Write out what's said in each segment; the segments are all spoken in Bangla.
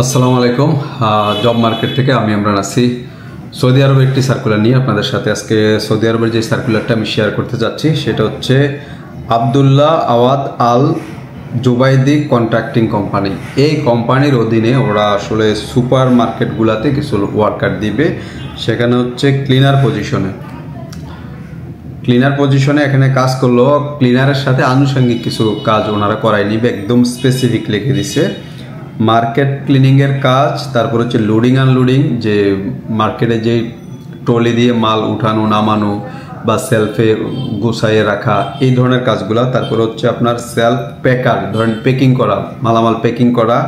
আসসালামু আলাইকুম। জব মার্কেট থেকে আমি ইমরান আছি। সৌদি আরবের একটি সার্কুলার নিয়ে আপনাদের সাথে আজকে সৌদি আরবের যে সার্কুলারটা আমি শেয়ার করতে যাচ্ছি সেটা হচ্ছে আবদুল্লাহ আওয়াদ আল জুবাইদি কন্ট্রাক্টিং কোম্পানি। এই কোম্পানির অধীনে ওরা আসলে সুপার মার্কেটগুলোতে কিছু ওয়ার্কার দিবে। সেখানে হচ্ছে ক্লিনার পজিশনে এখানে কাজ করলো। ক্লিনারের সাথে আনুষঙ্গিক কিছু কাজ ওনারা করাই নিবে, একদম স্পেসিফিক লিখে দিছে। মার্কেট ক্লিনিংয়ের কাজ, তারপর হচ্ছে লোডিং আনলোডিং, যে মার্কেটে যে ট্রলি দিয়ে মাল উঠানো নামানো বা সেলফে গুছাইয়ে রাখা, এই ধরনের কাজগুলো। তারপর হচ্ছে আপনার সেলফ প্যাকার, ধরেন প্যাকিং করা, মালামাল প্যাকিং করা,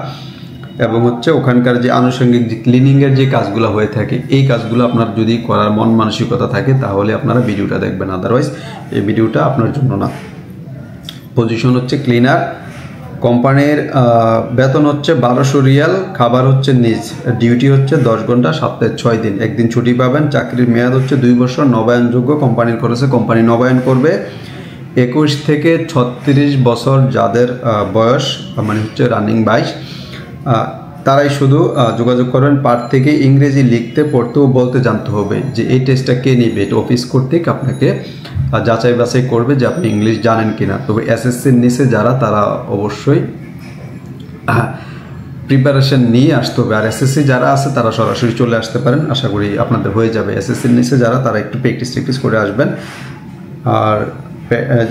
এবং হচ্ছে ওখানকার যে আনুষঙ্গিক যে ক্লিনিংয়ের যে কাজগুলো হয়ে থাকে, এই কাজগুলো আপনার যদি করার মন মানসিকতা থাকে তাহলে আপনারা ভিডিওটা দেখবেন, আদারওয়াইজ এই ভিডিওটা আপনার জন্য না। পজিশন হচ্ছে ক্লিনার। কোম্পানির বেতন হচ্ছে 1200 রিয়াল, খাবার হচ্ছে নিজ, ডিউটি হচ্ছে 10 ঘন্টা, সপ্তাহে 6 দিন, একদিন ছুটি পাবেন। চাকরির মেয়াদ হচ্ছে 2 বছর, নবায়নযোগ্য। কোম্পানির করেছে কোম্পানি নবায়ন করবে। 21 থেকে 36 বছর যাদের বয়স, মানে হচ্ছে রানিং 22, তারাই শুধু যোগাযোগ করবেন। পার্ট থেকে ইংরেজি লিখতে পড়তে ও বলতে জানতে হবে। যে এই টেস্টটা কে নিবে, এটা অফিস কর্তৃক আপনাকে যাচাই বাছাই করবে যে আপনি ইংলিশ জানেন কিনা। তবে এসএসসির নিচে যারা, তারা অবশ্যই প্রিপারেশন নিয়ে আসতে হবে। আর এসএসসি যারা আছে তারা সরাসরি চলে আসতে পারেন, আশা করি আপনাদের হয়ে যাবে। এসএসসির নিচে যারা, তারা একটু প্র্যাকটিস করে আসবেন। আর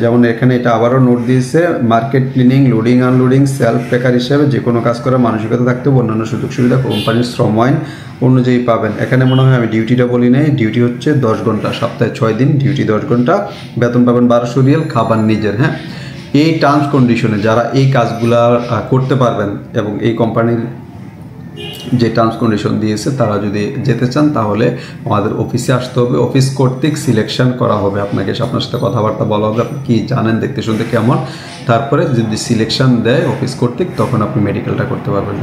যেমন এখানে এটা আবারও নোট দিয়েছে, market cleaning, loading unloading, self packer হিসেবে যে কোনো কাজ করার মানসিকতা থাকতে হবে। অন্যান্য সুযোগ সুবিধা কোম্পানির শ্রম আইন অনুযায়ী পাবেন। এখানে মনে হয় আমি ডিউটিটা বলি নাই, ডিউটি হচ্ছে 10 ঘন্টা, সপ্তাহে 6 দিন, ডিউটি 10 ঘন্টা, বেতন পাবেন 1200 রিয়াল, খাবার নিজের। হ্যাঁ, এই টার্মস কন্ডিশনে যারা এই কাজগুলা করতে পারবেন এবং এই কোম্পানির যে টার্মস কন্ডিশন দিয়েছে, তারা যদি যেতে চান তাহলে আমাদের অফিসে আসতে হবে। অফিস কর্তৃক সিলেকশন করা হবে আপনাকে, আপনার সাথে কথাবার্তা বলা হবে, আপনি কি জানেন, দেখতে শুনতে কেমন। তারপরে যদি সিলেকশন দেয় অফিস কর্তৃক, তখন আপনি মেডিকেলটা করতে পারবেন।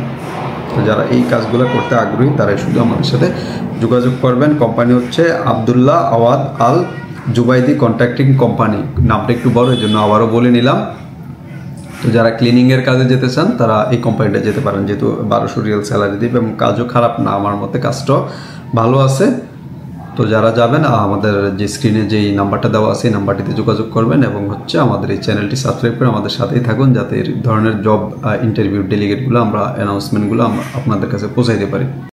তো যারা এই কাজগুলো করতে আগ্রহী তারাই শুধু আমাদের সাথে যোগাযোগ করবেন। কোম্পানি হচ্ছে আবদুল্লাহ আওয়াদ আল জুবাইদি কন্ট্রাক্টিং কোম্পানি। নামটা একটু বড়, এই জন্য আবারও বলে নিলাম। তো যারা ক্লিনিংয়ের কাজে যেতে চান তারা এই কোম্পানিটা যেতে পারেন, যেহেতু 1200 রিয়াল স্যালারি দিবে এবং কাজও খারাপ না, আমার মতে কাজটাও ভালো আছে। তো যারা যাবেন, আমাদের যে স্ক্রিনে যেই নাম্বারটা দেওয়া আছে এই নাম্বারটিতে যোগাযোগ করবেন এবং হচ্ছে আমাদের এই চ্যানেলটি সাবস্ক্রাইব করে আমাদের সাথেই থাকুন, যাতে এই ধরনের জব ইন্টারভিউ ডেলিগেটগুলো আমরা অ্যানাউন্সমেন্টগুলো আপনাদের কাছে পৌঁছাইতে পারি।